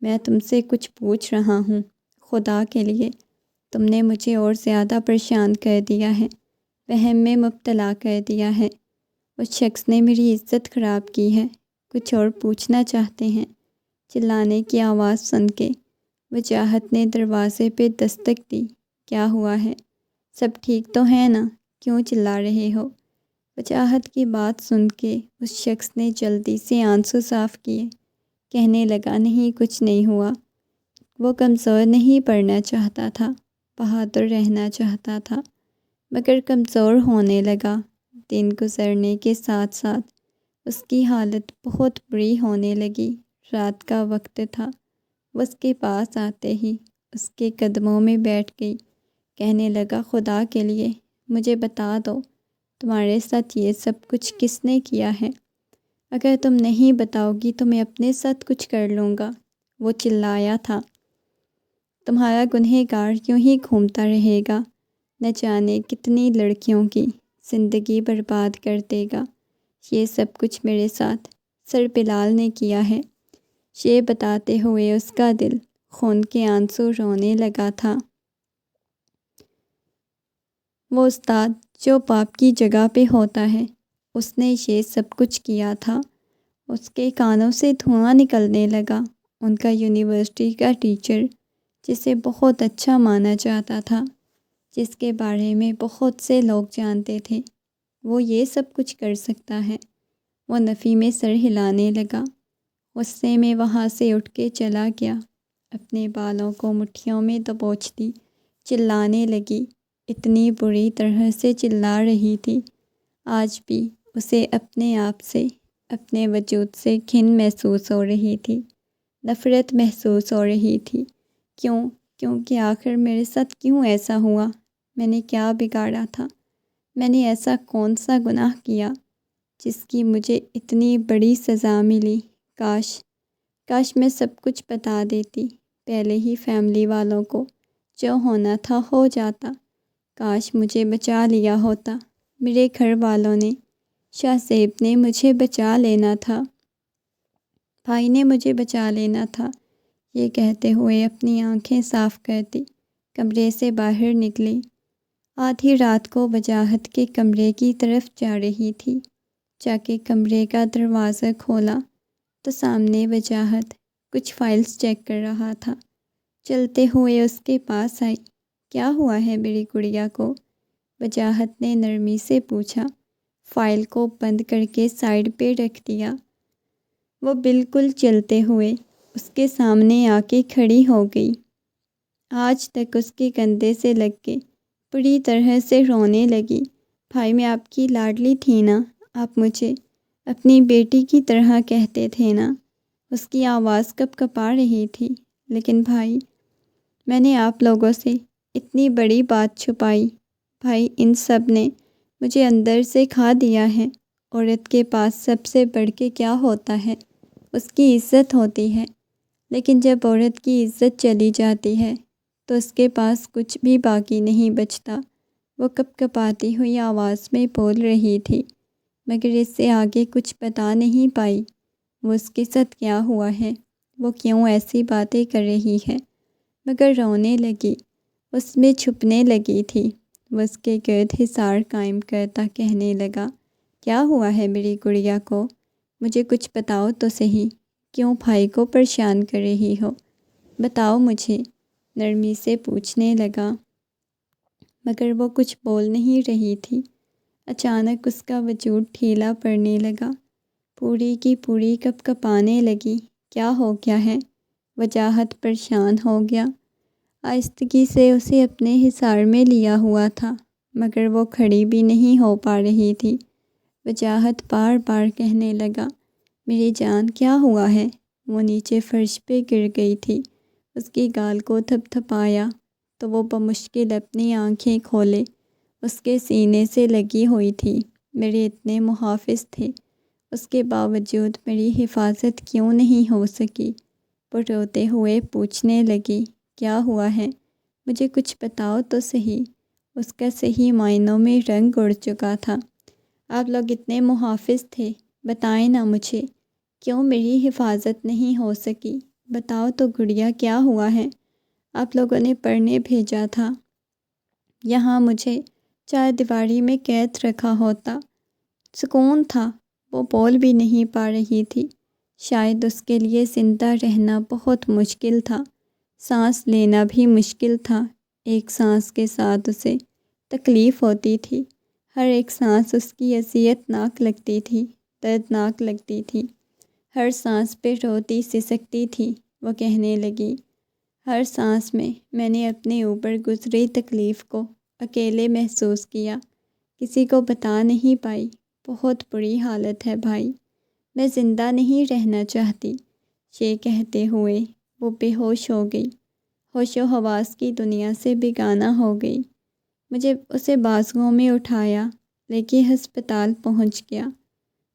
میں تم سے کچھ پوچھ رہا ہوں، خدا کے لیے۔ تم نے مجھے اور زیادہ پریشان کر دیا ہے، وہم میں مبتلا کر دیا ہے۔ اس شخص نے میری عزت خراب کی ہے۔ کچھ اور پوچھنا چاہتے ہیں؟ چلانے کی آواز سن کے وجاہت نے دروازے پہ دستک دی۔ کیا ہوا ہے؟ سب ٹھیک تو ہے نا؟ کیوں چلا رہے ہو؟ وجاہت کی بات سن کے اس شخص نے جلدی سے آنسو صاف کیے، کہنے لگا، نہیں کچھ نہیں ہوا۔ وہ کمزور نہیں پڑنا چاہتا تھا، بہادر رہنا چاہتا تھا، مگر کمزور ہونے لگا۔ دن گزرنے کے ساتھ ساتھ اس کی حالت بہت بری ہونے لگی۔ رات کا وقت تھا۔ وہ اس کے پاس آتے ہی اس کے قدموں میں بیٹھ گئی، کہنے لگا، خدا کے لیے مجھے بتا دو، تمہارے ساتھ یہ سب کچھ کس نے کیا ہے؟ اگر تم نہیں بتاؤ گی تو میں اپنے ساتھ کچھ کر لوں گا۔ وہ چلایا تھا، تمہارا گنہگار یوں ہی گھومتا رہے گا، نہ جانے کتنی لڑکیوں کی زندگی برباد کر دے گا۔ یہ سب کچھ میرے ساتھ سر بلال نے کیا ہے۔ یہ بتاتے ہوئے اس کا دل خون کے آنسو رونے لگا تھا۔ وہ استاد جو باپ کی جگہ پہ ہوتا ہے، اس نے یہ سب کچھ کیا تھا۔ اس کے کانوں سے دھواں نکلنے لگا۔ ان کا یونیورسٹی کا ٹیچر، جسے بہت اچھا مانا جاتا تھا، جس کے بارے میں بہت سے لوگ جانتے تھے، وہ یہ سب کچھ کر سکتا ہے۔ وہ نفی میں سر ہلانے لگا۔ غصے میں وہاں سے اٹھ کے چلا گیا، اپنے بالوں کو مٹھیوں میں دبوچ دی، چلانے لگی، اتنی بری طرح سے چلا رہی تھی۔ آج بھی اسے اپنے آپ سے، اپنے وجود سے گھن محسوس ہو رہی تھی، نفرت محسوس ہو رہی تھی۔ کیونکہ آخر میرے ساتھ کیوں ایسا ہوا؟ میں نے کیا بگاڑا تھا؟ میں نے ایسا کون سا گناہ کیا جس کی مجھے اتنی بڑی سزا ملی؟ کاش میں سب کچھ بتا دیتی، پہلے ہی فیملی والوں کو، جو ہونا تھا ہو جاتا۔ کاش مجھے بچا لیا ہوتا، میرے گھر والوں نے، شاہ زیب نے مجھے بچا لینا تھا، بھائی نے مجھے بچا لینا تھا۔ یہ کہتے ہوئے اپنی آنکھیں صاف کرتی کمرے سے باہر نکلی۔ آدھی رات کو وجاہت کے کمرے کی طرف جا رہی تھی۔ جا کے کمرے کا دروازہ کھولا تو سامنے وجاہت کچھ فائلز چیک کر رہا تھا۔ چلتے ہوئے اس کے پاس آئی۔ کیا ہوا ہے میری گڑیا کو؟ وجاہت نے نرمی سے پوچھا۔ فائل کو بند کر کے سائڈ پہ رکھ دیا۔ وہ بالکل چلتے ہوئے اس کے سامنے آ کے کھڑی ہو گئی۔ آج تک اس کے کندھے سے لگ کے بری طرح سے رونے لگی۔ بھائی میں آپ کی لاڈلی تھی نا، آپ مجھے اپنی بیٹی کی طرح کہتے تھے نا۔ اس کی آواز کپ کپا رہی تھی۔ لیکن بھائی، میں نے آپ لوگوں سے اتنی بڑی بات چھپائی۔ بھائی، ان سب نے مجھے اندر سے کھا دیا ہے۔ عورت کے پاس سب سے بڑھ کے کیا ہوتا ہے؟ اس کی عزت ہوتی ہے۔ لیکن جب عورت کی عزت چلی جاتی ہے تو اس کے پاس کچھ بھی باقی نہیں بچتا۔ وہ کپ کپاتی ہوئی آواز میں بول رہی تھی، مگر اس سے آگے کچھ بتا نہیں پائی۔ وہ اس کے ساتھ کیا ہوا ہے، وہ کیوں ایسی باتیں کر رہی ہے، مگر رونے لگی، اس میں چھپنے لگی تھی۔ وہ اس کے گرد حصار قائم کرتا کہنے لگا، کیا ہوا ہے میری گڑیا کو؟ مجھے کچھ بتاؤ تو صحیح، کیوں بھائی کو پریشان کر رہی ہو؟ بتاؤ مجھے، نرمی سے پوچھنے لگا، مگر وہ کچھ بول نہیں رہی تھی۔ اچانک اس کا وجود ڈھیلا پڑنے لگا، پوری کی پوری کپ کپانے لگی۔ کیا ہو گیا ہے؟ وجاہت پریشان ہو گیا۔ آہستگی سے اسے اپنے حصار میں لیا ہوا تھا، مگر وہ کھڑی بھی نہیں ہو پا رہی تھی۔ وجاہت بار بار کہنے لگا، میری جان کیا ہوا ہے؟ وہ نیچے فرش پہ گر گئی تھی۔ اس کی گال کو تھپ تھپایا تو وہ بمشکل اپنی آنکھیں کھولے۔ اس کے سینے سے لگی ہوئی تھی۔ میرے اتنے محافظ تھے، اس کے باوجود میری حفاظت کیوں نہیں ہو سکی؟ وہ روتے ہوئے پوچھنے لگی، کیا ہوا ہے؟ مجھے کچھ بتاؤ تو صحیح۔ اس کا صحیح معنوں میں رنگ اڑ چکا تھا۔ آپ لوگ اتنے محافظ تھے، بتائیں نا مجھے، کیوں میری حفاظت نہیں ہو سکی؟ بتاؤ تو گڑیا، کیا ہوا ہے؟ آپ لوگوں نے پڑھنے بھیجا تھا، یہاں مجھے چار دیواری میں قید رکھا ہوتا، سکون تھا۔ وہ بول بھی نہیں پا رہی تھی۔ شاید اس کے لیے زندہ رہنا بہت مشکل تھا، سانس لینا بھی مشکل تھا۔ ایک سانس کے ساتھ اسے تکلیف ہوتی تھی، ہر ایک سانس اس کی اذیت ناک لگتی تھی، دردناک لگتی تھی۔ ہر سانس پہ روتی سسکتی تھی۔ وہ کہنے لگی، ہر سانس میں میں نے اپنے اوپر گزری تکلیف کو اکیلے محسوس کیا، کسی کو بتا نہیں پائی۔ بہت بری حالت ہے بھائی، میں زندہ نہیں رہنا چاہتی۔ یہ کہتے ہوئے وہ بے ہوش ہو گئی، ہوش و حواس کی دنیا سے بیگانہ ہو گئی۔ مجھے اسے بازوؤں میں اٹھایا، لے کے ہسپتال پہنچ گیا۔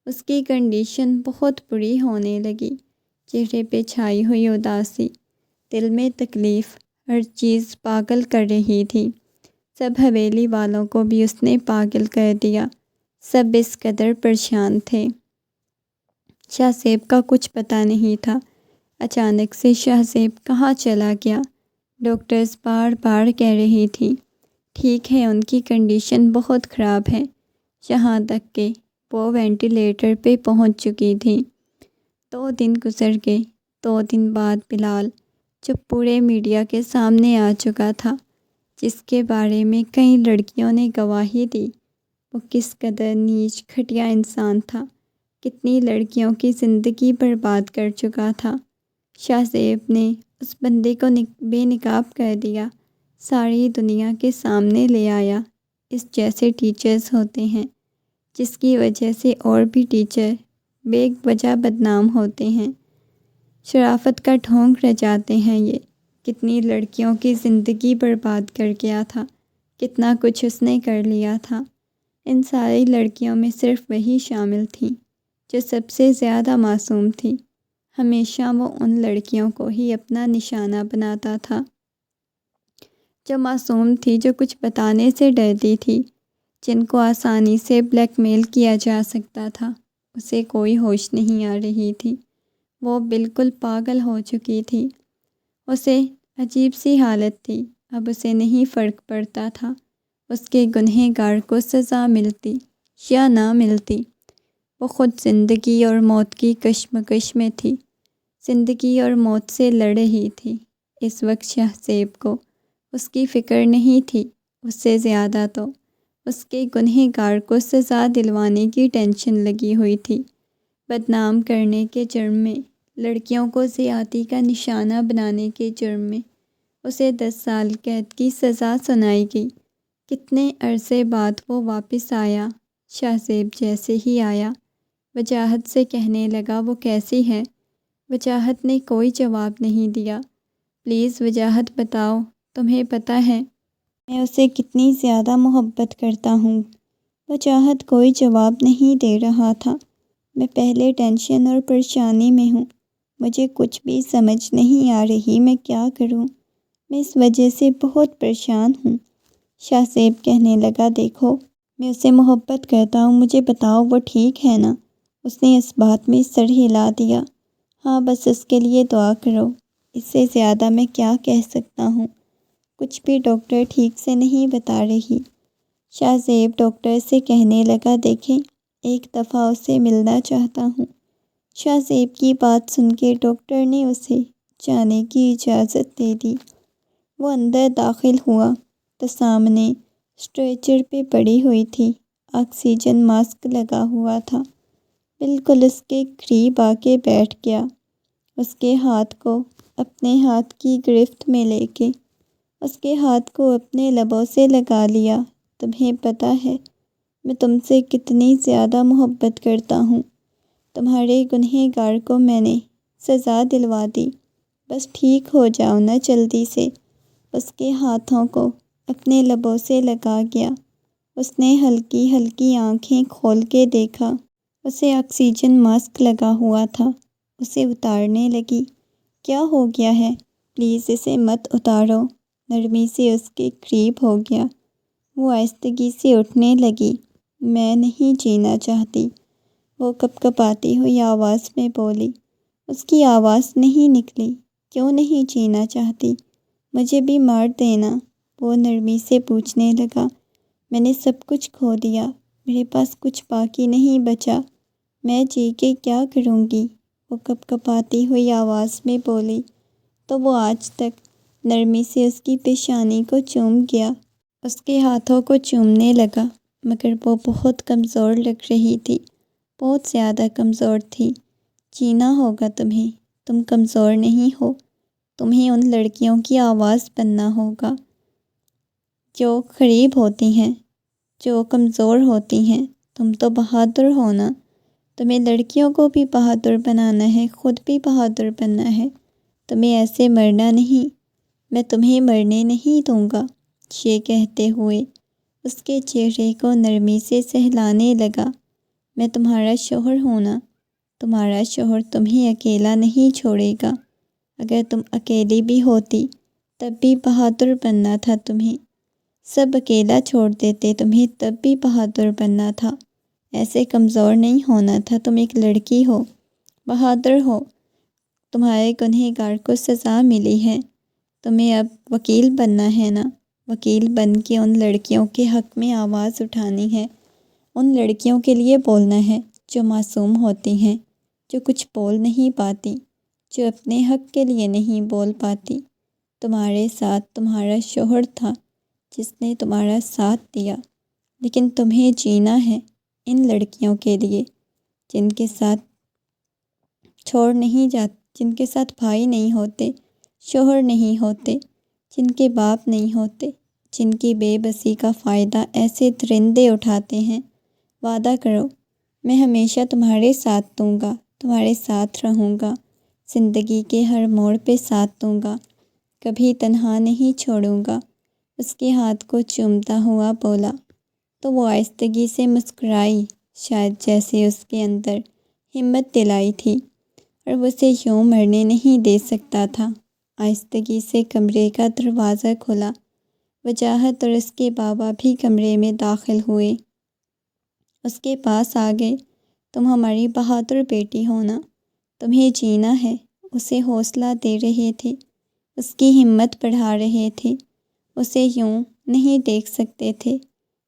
اس کی کنڈیشن بہت بری ہونے لگی، چہرے پہ چھائی ہوئی اداسی، دل میں تکلیف، ہر چیز پاگل کر رہی تھی۔ سب حویلی والوں کو بھی اس نے پاگل کر دیا، سب اس قدر پریشان تھے۔ شاہ زیب کا کچھ پتہ نہیں تھا۔ اچانک سے شاہ زیب کہاں چلا گیا؟ ڈاکٹرز بار بار کہہ رہی تھی، ٹھیک ہے، ان کی کنڈیشن بہت خراب ہے، یہاں تک کہ وہ وینٹیلیٹر پہ پہنچ چکی تھی۔ 2 دن گزر گئے۔ 2 دن بعد بلال، جو پورے میڈیا کے سامنے آ چکا تھا، جس کے بارے میں کئی لڑکیوں نے گواہی دی، وہ کس قدر نیچ گھٹیا انسان تھا، کتنی لڑکیوں کی زندگی برباد کر چکا تھا۔ شاہ زیب نے اس بندے کو بے نقاب کر دیا، ساری دنیا کے سامنے لے آیا۔ اس جیسے ٹیچرز ہوتے ہیں جس کی وجہ سے اور بھی ٹیچر بے وجہ بدنام ہوتے ہیں، شرافت کا ڈھونگ رچاتے ہیں۔ یہ کتنی لڑکیوں کی زندگی برباد کر گیا تھا، کتنا کچھ اس نے کر لیا تھا۔ ان ساری لڑکیوں میں صرف وہی شامل تھی جو سب سے زیادہ معصوم تھی۔ ہمیشہ وہ ان لڑکیوں کو ہی اپنا نشانہ بناتا تھا جو معصوم تھی، جو کچھ بتانے سے ڈرتی تھی، جن کو آسانی سے بلیک میل کیا جا سکتا تھا۔ اسے کوئی ہوش نہیں آ رہی تھی، وہ بالکل پاگل ہو چکی تھی۔ اسے عجیب سی حالت تھی، اب اسے نہیں فرق پڑتا تھا اس کے گنہگار کو سزا ملتی یا نہ ملتی۔ وہ خود زندگی اور موت کی کشمکش میں تھی، زندگی اور موت سے لڑ رہی تھی۔ اس وقت شاہ زیب کو اس کی فکر نہیں تھی، اس سے زیادہ تو اس کے گنہگار کو سزا دلوانے کی ٹینشن لگی ہوئی تھی۔ بدنام کرنے کے جرم میں، لڑکیوں کو زیادتی کا نشانہ بنانے کے جرم میں اسے 10 سال قید کی سزا سنائی گئی۔ کتنے عرصے بعد وہ واپس آیا۔ شاہ زیب جیسے ہی آیا، وجاہت سے کہنے لگا وہ کیسی ہے؟ وجاہت نے کوئی جواب نہیں دیا۔ پلیز وجاہت بتاؤ، تمہیں پتہ ہے میں اسے کتنی زیادہ محبت کرتا ہوں۔ وجاہت کوئی جواب نہیں دے رہا تھا۔ میں پہلے ٹینشن اور پریشانی میں ہوں، مجھے کچھ بھی سمجھ نہیں آ رہی میں کیا کروں، میں اس وجہ سے بہت پریشان ہوں۔ شاہ زیب کہنے لگا دیکھو، میں اسے محبت کرتا ہوں، مجھے بتاؤ وہ ٹھیک ہے نا؟ اس نے اس بات میں سر ہلا دیا۔ ہاں بس اس کے لیے دعا کرو، اس سے زیادہ میں کیا کہہ سکتا ہوں، کچھ بھی ڈاکٹر ٹھیک سے نہیں بتا رہی۔ شاہ زیب ڈاکٹر سے کہنے لگا دیکھیں، ایک دفعہ اسے ملنا چاہتا ہوں۔ شاہ زیب کی بات سن کے ڈاکٹر نے اسے جانے کی اجازت دے دی۔ وہ اندر داخل ہوا تو سامنے اسٹریچر پہ پڑی ہوئی تھی، آکسیجن ماسک لگا ہوا تھا، بالکل اس کے قریب آ کے بیٹھ گیا، اس کے ہاتھ کو اپنے ہاتھ کی گرفت میں لے کے اس کے ہاتھ کو اپنے لبوں سے لگا لیا۔ تمہیں پتہ ہے میں تم سے کتنی زیادہ محبت کرتا ہوں، تمہارے گنہگار کو میں نے سزا دلوا دی، بس ٹھیک ہو جاؤ نا جلدی سے۔ اس کے ہاتھوں کو اپنے لبوں سے لگا گیا۔ اس نے ہلکی ہلکی آنکھیں کھول کے دیکھا، اسے آکسیجن ماسک لگا ہوا تھا۔ اسے اتارنے لگی۔ کیا ہو گیا ہے؟ پلیز اسے مت اتارو۔ نرمی سے اس کے قریب ہو گیا۔ وہ آہستگی سے اٹھنے لگی۔ میں نہیں جینا چاہتی، وہ کپ کپاتی ہوئی آواز میں بولی۔ اس کی آواز نہیں نکلی۔ کیوں نہیں جینا چاہتی؟ مجھے بھی مار دینا، وہ نرمی سے پوچھنے لگا۔ میں نے سب کچھ کھو دیا، میرے پاس کچھ باقی نہیں بچا، میں جی کے کیا کروں گی؟ وہ کپ کپاتی ہوئی آواز میں بولی۔ تو وہ آج تک نرمی سے اس کی پیشانی کو چوم گیا، اس کے ہاتھوں کو چومنے لگا، مگر وہ بہت کمزور لگ رہی تھی، بہت زیادہ کمزور تھی۔ جینا ہوگا تمہیں، تم کمزور نہیں ہو، تمہیں ان لڑکیوں کی آواز بننا ہوگا جو غریب ہوتی ہیں، جو کمزور ہوتی ہیں۔ تم تو بہادر ہونا، تمہیں لڑکیوں کو بھی بہادر بنانا ہے، خود بھی بہادر بننا ہے، تمہیں ایسے مرنا نہیں، میں تمہیں مرنے نہیں دوں گا۔ یہ کہتے ہوئے اس کے چہرے کو نرمی سے سہلانے لگا۔ میں تمہارا شوہر ہوں نا، تمہارا شوہر تمہیں اکیلا نہیں چھوڑے گا، اگر تم اکیلی بھی ہوتی تب بھی بہادر بننا تھا تمہیں، سب اکیلا چھوڑ دیتے تمہیں تب بھی بہادر بننا تھا، ایسے کمزور نہیں ہونا تھا، تم ایک لڑکی ہو، بہادر ہو، تمہارے گنہگار کو سزا ملی ہے، تمہیں اب وکیل بننا ہے نا، وکیل بن کے ان لڑکیوں کے حق میں آواز اٹھانی ہے، ان لڑکیوں کے لیے بولنا ہے جو معصوم ہوتی ہیں، جو کچھ بول نہیں پاتی، جو اپنے حق کے لیے نہیں بول پاتی۔ تمہارے ساتھ تمہارا شوہر تھا جس نے تمہارا ساتھ دیا، لیکن تمہیں جینا ہے ان لڑکیوں کے لیے جن کے ساتھ جن کے ساتھ بھائی نہیں ہوتے، شوہر نہیں ہوتے، جن کے باپ نہیں ہوتے، جن کی بے بسی کا فائدہ ایسے درندے اٹھاتے ہیں۔ وعدہ کرو، میں ہمیشہ تمہارے ساتھ دوں گا، تمہارے ساتھ رہوں گا، زندگی کے ہر موڑ پہ ساتھ دوں گا، کبھی تنہا نہیں چھوڑوں گا۔ اس کے ہاتھ کو چومتا ہوا بولا تو وہ آہستگی سے مسکرائی، شاید جیسے اس کے اندر ہمت دلائی تھی، اور وہ اسے یوں مرنے نہیں دے سکتا تھا۔ آہستگی سے کمرے کا دروازہ کھلا، وجاہت اور اس کے بابا بھی کمرے میں داخل ہوئے، اس کے پاس آ گئے۔ تم ہماری بہادر بیٹی ہو نا، تمہیں جینا ہے، اسے حوصلہ دے رہے تھے، اس کی ہمت بڑھا رہے تھے، اسے یوں نہیں دیکھ سکتے تھے۔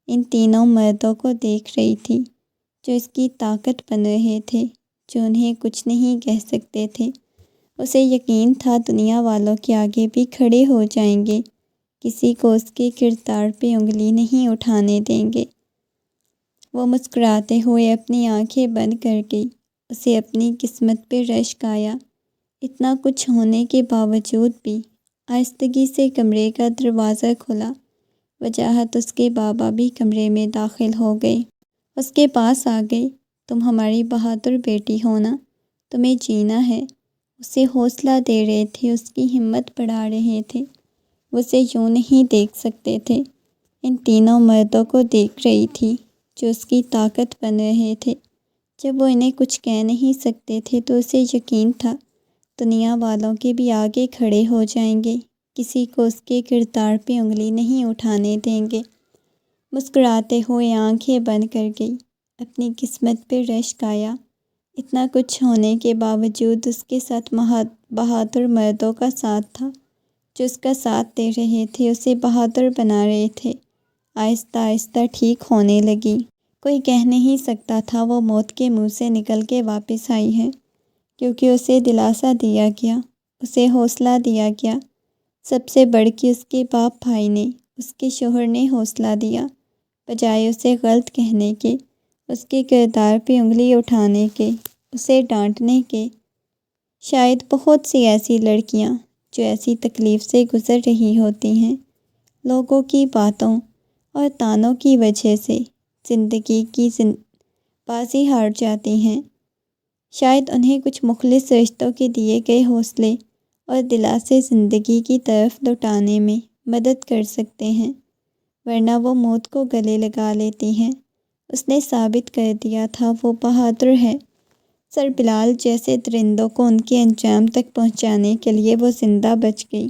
ان تینوں مردوں کو دیکھ رہی تھی جو اس کی طاقت بن رہے تھے، جو انہیں کچھ نہیں کہہ سکتے تھے۔ اسے یقین تھا دنیا والوں کے آگے بھی کھڑے ہو جائیں گے، کسی کو اس کے کردار پہ انگلی نہیں اٹھانے دیں گے۔ وہ مسکراتے ہوئے اپنی آنکھیں بند کر گئی۔ اسے اپنی قسمت پہ رشک آیا۔ اتنا کچھ ہونے کے باوجود بھی آہستگی سے کمرے کا دروازہ کھلا۔ وجاہت اس کے بابا بھی کمرے میں داخل ہو گئے، اس کے پاس آ گئے۔ تم ہماری بہادر بیٹی ہو نا، تمہیں جینا ہے۔ اسے حوصلہ دے رہے تھے، اس کی ہمت بڑھا رہے تھے۔ وہ اسے یوں نہیں دیکھ سکتے تھے۔ ان تینوں مردوں کو دیکھ رہی تھی جو اس کی طاقت بن رہے تھے۔ جب وہ انہیں کچھ کہہ نہیں سکتے تھے تو اسے یقین تھا دنیا والوں کے بھی آگے کھڑے ہو جائیں گے، کسی کو اس کے کردار پہ انگلی نہیں اٹھانے دیں گے۔ مسکراتے ہوئے آنکھیں بند کر گئی۔ اپنی قسمت پہ رشک آیا۔ اتنا کچھ ہونے کے باوجود اس کے ساتھ بہادر مردوں کا ساتھ تھا جو اس کا ساتھ دے رہے تھے، اسے بہادر بنا رہے تھے۔ آہستہ آہستہ ٹھیک ہونے لگی۔ کوئی کہہ نہیں سکتا تھا وہ موت کے منہ سے نکل کے واپس آئی ہے، کیونکہ اسے دلاسا دیا گیا، اسے حوصلہ دیا گیا۔ سب سے بڑھ کے اس کے باپ بھائی نے، اس کے شوہر نے حوصلہ دیا، بجائے اسے غلط کہنے کے، اس کے کردار پہ انگلی اٹھانے کے، اسے ڈانٹنے کے۔ شاید بہت سی ایسی لڑکیاں جو ایسی تکلیف سے گزر رہی ہوتی ہیں، لوگوں کی باتوں اور تانوں کی وجہ سے زندگی کی بازی ہار جاتی ہیں۔ شاید انہیں کچھ مخلص رشتوں کے دیے گئے حوصلے اور دلاسے زندگی کی طرف لوٹانے میں مدد کر سکتے ہیں، ورنہ وہ موت کو گلے لگا لیتی ہیں۔ اس نے ثابت کر دیا تھا وہ بہادر ہے۔ سر بلال جیسے درندوں کو ان کے انجام تک پہنچانے کے لیے وہ زندہ بچ گئی۔